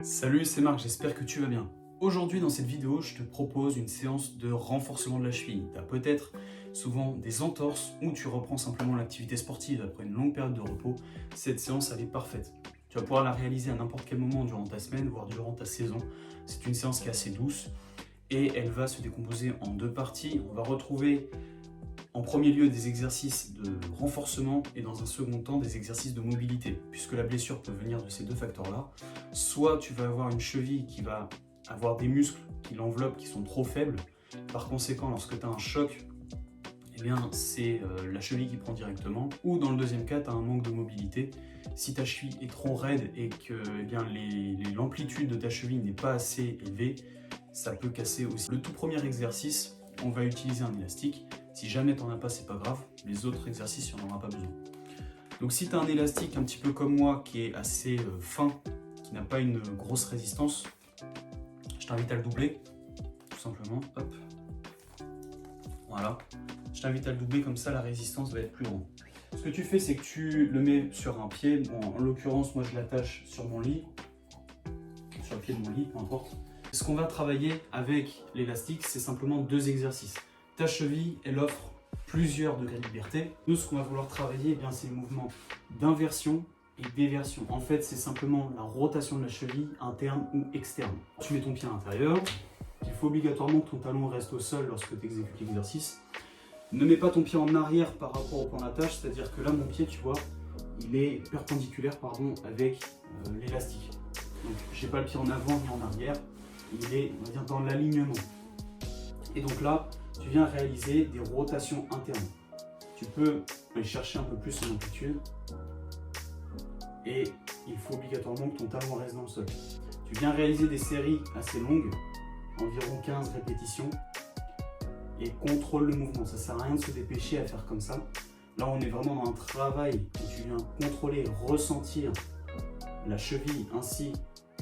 Salut, c'est Marc, j'espère que tu vas bien. Aujourd'hui dans cette vidéo, je te propose une séance de renforcement de la cheville. Tu as peut-être souvent des entorses ou tu reprends simplement l'activité sportive après une longue période de repos. Cette séance, elle est parfaite. Tu vas pouvoir la réaliser à n'importe quel moment durant ta semaine, voire durant ta saison. C'est une séance qui est assez douce et elle va se décomposer en deux parties. On va retrouver en premier lieu des exercices de renforcement et dans un second temps des exercices de mobilité, puisque la blessure peut venir de ces deux facteurs-là. Soit tu vas avoir une cheville qui va avoir des muscles qui l'enveloppent qui sont trop faibles. Par conséquent, lorsque tu as un choc, eh bien, c'est la cheville qui prend directement. Ou dans le deuxième cas, tu as un manque de mobilité. Si ta cheville est trop raide et que l'amplitude de ta cheville n'est pas assez élevée, ça peut casser aussi. Le tout premier exercice, on va utiliser un élastique. Si jamais tu n'en as pas, c'est pas grave. Les autres exercices, il n'y en aura pas besoin. Donc si tu as un élastique un petit peu comme moi qui est assez fin, qui n'a pas une grosse résistance, je t'invite à le doubler, tout simplement. Hop. Voilà. Je t'invite à le doubler, comme ça la résistance va être plus grande. Ce que tu fais, c'est que tu le mets sur un pied. Bon, en l'occurrence, moi je l'attache sur mon lit, sur le pied de mon lit, peu importe. Ce qu'on va travailler avec l'élastique, c'est simplement deux exercices. Ta cheville, elle offre plusieurs degrés de liberté. Nous, ce qu'on va vouloir travailler, eh c'est le mouvement d'inversion et d'éversion. En fait, c'est simplement la rotation de la cheville, interne ou externe. Tu mets ton pied à l'intérieur. Il faut obligatoirement que ton talon reste au sol lorsque tu exécutes l'exercice. Ne mets pas ton pied en arrière par rapport au point d'attache, c'est-à-dire que là, mon pied, tu vois, il est perpendiculaire avec l'élastique. Donc, je n'ai pas le pied en avant ni en arrière. Il est, on va dire, dans l'alignement. Et donc là, tu viens réaliser des rotations internes. Tu peux aller chercher un peu plus en amplitude et il faut obligatoirement que ton talon reste dans le sol. Tu viens réaliser des séries assez longues, environ 15 répétitions, et contrôle le mouvement. Ça ne sert à rien de se dépêcher à faire comme ça. Là, on est vraiment dans un travail où tu viens contrôler, ressentir la cheville ainsi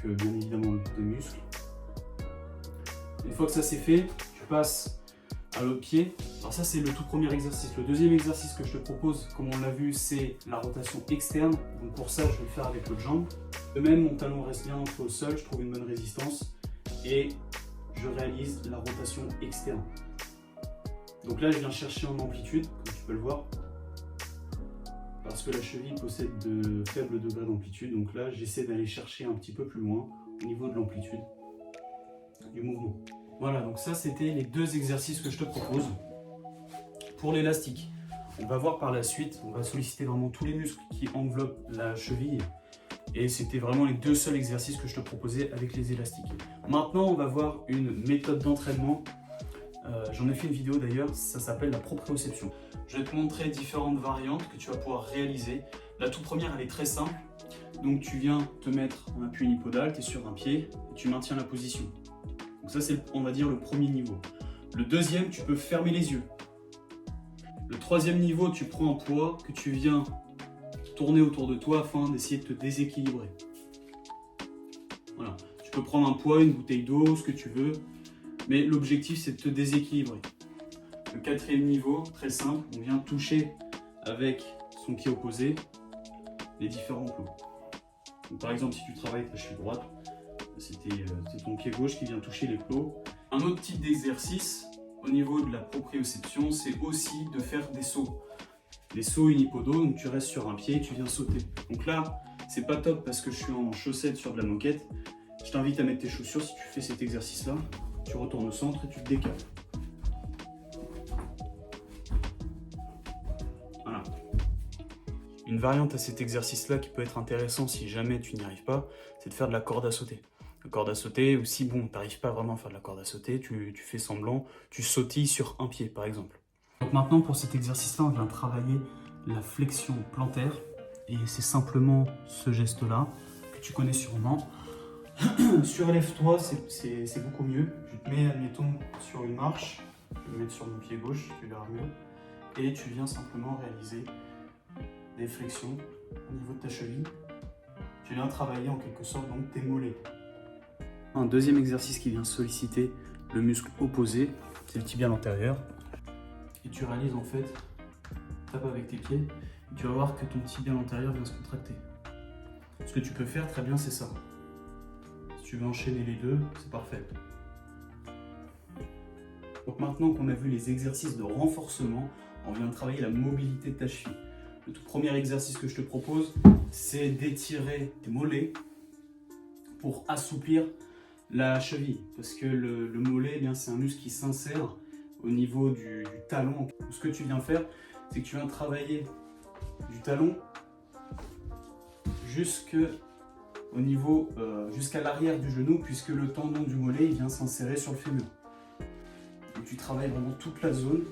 que bien évidemment le muscle. Une fois que ça c'est fait, tu passes à l'autre pied. Alors ça c'est le tout premier exercice. Le deuxième exercice que je te propose, comme on l'a vu, c'est la rotation externe. Donc pour ça, je vais le faire avec l'autre jambe. De même, mon talon reste bien entré au sol, je trouve une bonne résistance et je réalise la rotation externe. Donc là, je viens chercher en amplitude, comme tu peux le voir, parce que la cheville possède de faibles degrés d'amplitude. Donc là, j'essaie d'aller chercher un petit peu plus loin au niveau de l'amplitude du mouvement. Voilà, donc ça c'était les deux exercices que je te propose. Pour l'élastique, on va voir par la suite, on va solliciter vraiment tous les muscles qui enveloppent la cheville. Et c'était vraiment les deux seuls exercices que je te proposais avec les élastiques. Maintenant, on va voir une méthode d'entraînement. J'en ai fait une vidéo d'ailleurs, ça s'appelle la proprioception. Je vais te montrer différentes variantes que tu vas pouvoir réaliser. La toute première, elle est très simple. Donc tu viens te mettre en appui unipodal, tu es sur un pied, et tu maintiens la position. Donc ça c'est, on va dire, le premier niveau. Le deuxième, tu peux fermer les yeux. Le troisième niveau, tu prends un poids que tu viens tourner autour de toi afin d'essayer de te déséquilibrer. Voilà. Tu peux prendre un poids, une bouteille d'eau, ce que tu veux, mais l'objectif c'est de te déséquilibrer. Le quatrième niveau, très simple, on vient toucher avec son pied opposé les différents plots. Donc, par exemple, si tu travailles ta cheville droite, c'est ton pied gauche qui vient toucher les plots. Un autre type d'exercice au niveau de la proprioception, c'est aussi de faire des sauts. Des sauts unipodaux, donc tu restes sur un pied et tu viens sauter. Donc là, c'est pas top parce que je suis en chaussettes sur de la moquette. Je t'invite à mettre tes chaussures si tu fais cet exercice-là. Tu retournes au centre et tu te décales. Voilà. Une variante à cet exercice-là qui peut être intéressant si jamais tu n'y arrives pas, c'est de faire de la corde à sauter. La corde à sauter, ou si bon, tu n'arrives pas vraiment à faire de la corde à sauter, tu fais semblant, tu sautilles sur un pied par exemple. Donc maintenant pour cet exercice-là, on vient travailler la flexion plantaire et c'est simplement ce geste-là que tu connais sûrement. Surélève-toi, c'est beaucoup mieux. Je te mets, admettons, sur une marche, je vais me mettre sur mon pied gauche, tu verras mieux, et tu viens simplement réaliser des flexions au niveau de ta cheville. Tu viens travailler en quelque sorte donc tes mollets. Un deuxième exercice qui vient solliciter le muscle opposé, c'est le tibia antérieur. Et tu réalises en fait, tape avec tes pieds, et tu vas voir que ton tibia antérieur vient se contracter. Ce que tu peux faire très bien, c'est ça. tu veux enchaîner les deux, c'est parfait. Donc maintenant qu'on a vu les exercices de renforcement, on vient de travailler la mobilité de ta cheville. Le tout premier exercice que je te propose, c'est d'étirer tes mollets pour assouplir la cheville. Parce que le mollet, eh bien, c'est un muscle qui s'insère au niveau du talon. Donc, ce que tu viens faire, c'est que tu viens travailler du talon jusqu'à l'arrière du genou, puisque le tendon du mollet il vient s'insérer sur le fémur. Donc tu travailles vraiment toute la zone.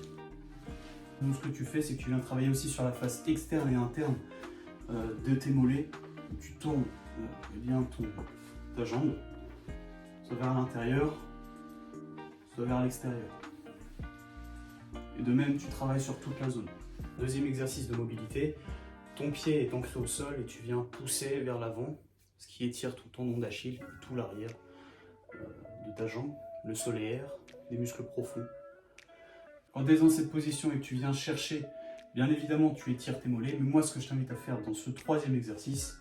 Donc ce que tu fais, c'est que tu viens travailler aussi sur la face externe et interne de tes mollets. Tu tournes bien ta jambe, soit vers l'intérieur, soit vers l'extérieur. Et de même, tu travailles sur toute la zone. Deuxième exercice de mobilité, ton pied est ancré au sol et tu viens pousser vers l'avant, ce qui étire ton tendon d'Achille, tout l'arrière de ta jambe, le solaire, les muscles profonds. Quand tu es dans cette position et que tu viens chercher, bien évidemment tu étires tes mollets, mais moi ce que je t'invite à faire dans ce troisième exercice,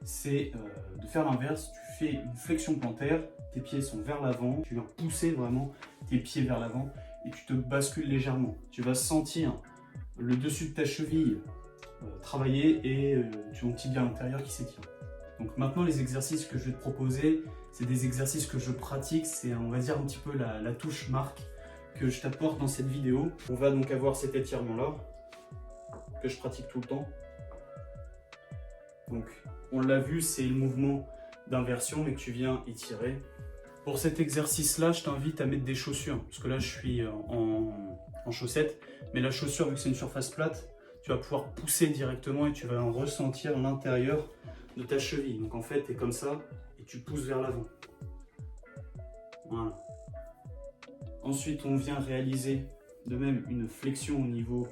c'est de faire l'inverse. Tu fais une flexion plantaire, tes pieds sont vers l'avant, tu viens pousser vraiment tes pieds vers l'avant et tu te bascules légèrement. Tu vas sentir le dessus de ta cheville travailler et ton tibia intérieur qui s'étire. Donc maintenant les exercices que je vais te proposer, c'est des exercices que je pratique, c'est on va dire un petit peu la touche marque que je t'apporte dans cette vidéo. On va donc avoir cet étirement là, que je pratique tout le temps. Donc on l'a vu, c'est le mouvement d'inversion et que tu viens étirer. Pour cet exercice là, je t'invite à mettre des chaussures, parce que là je suis en chaussettes, mais la chaussure, vu que c'est une surface plate, tu vas pouvoir pousser directement et tu vas en ressentir l'intérieur de ta cheville. Donc en fait, tu es comme ça et tu pousses vers l'avant. Voilà. Ensuite, on vient réaliser de même une flexion au niveau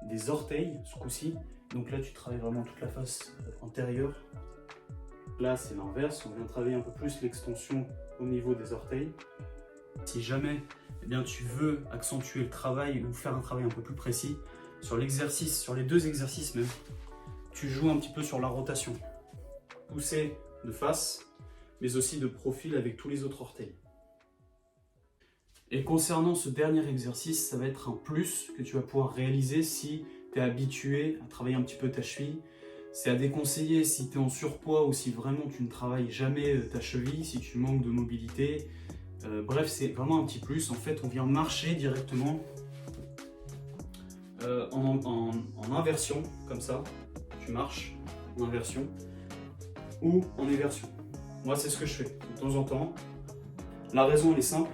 des orteils, ce coup-ci. Donc là, tu travailles vraiment toute la face antérieure. Là, c'est l'inverse. On vient travailler un peu plus l'extension au niveau des orteils. Si jamais eh bien, tu veux accentuer le travail ou faire un travail un peu plus précis, sur l'exercice, sur les deux exercices même, tu joues un petit peu sur la rotation. Pousser de face, mais aussi de profil avec tous les autres orteils. Et concernant ce dernier exercice, ça va être un plus que tu vas pouvoir réaliser si tu es habitué à travailler un petit peu ta cheville. C'est à déconseiller si tu es en surpoids ou si vraiment tu ne travailles jamais ta cheville, si tu manques de mobilité. Bref, c'est vraiment un petit plus. En fait, on vient marcher directement en inversion, comme ça. Tu marches en inversion ou en éversion. Moi, c'est ce que je fais de temps en temps. La raison, elle est simple.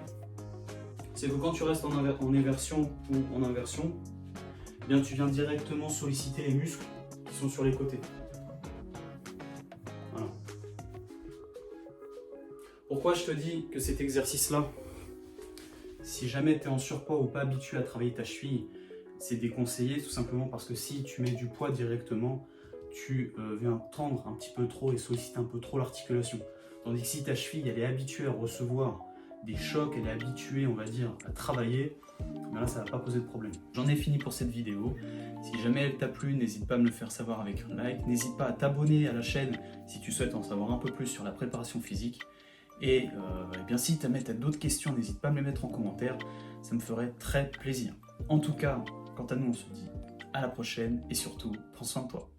C'est que quand tu restes en éversion ou en inversion, eh bien, tu viens directement solliciter les muscles qui sont sur les côtés. Voilà. Pourquoi je te dis que cet exercice-là, si jamais tu es en surpoids ou pas habitué à travailler ta cheville, c'est déconseillé tout simplement parce que si tu mets du poids directement, tu viens tendre un petit peu trop et solliciter un peu trop l'articulation. Tandis que si ta cheville elle est habituée à recevoir des chocs, elle est habituée, on va dire, à travailler, mais là ça ne va pas poser de problème. J'en ai fini pour cette vidéo. Si jamais elle t'a plu, n'hésite pas à me le faire savoir avec un like. N'hésite pas à t'abonner à la chaîne si tu souhaites en savoir un peu plus sur la préparation physique. Et bien si tu as d'autres questions, n'hésite pas à me les mettre en commentaire, ça me ferait très plaisir. En tout cas, quant à nous, on se dit à la prochaine et surtout, prends soin de toi.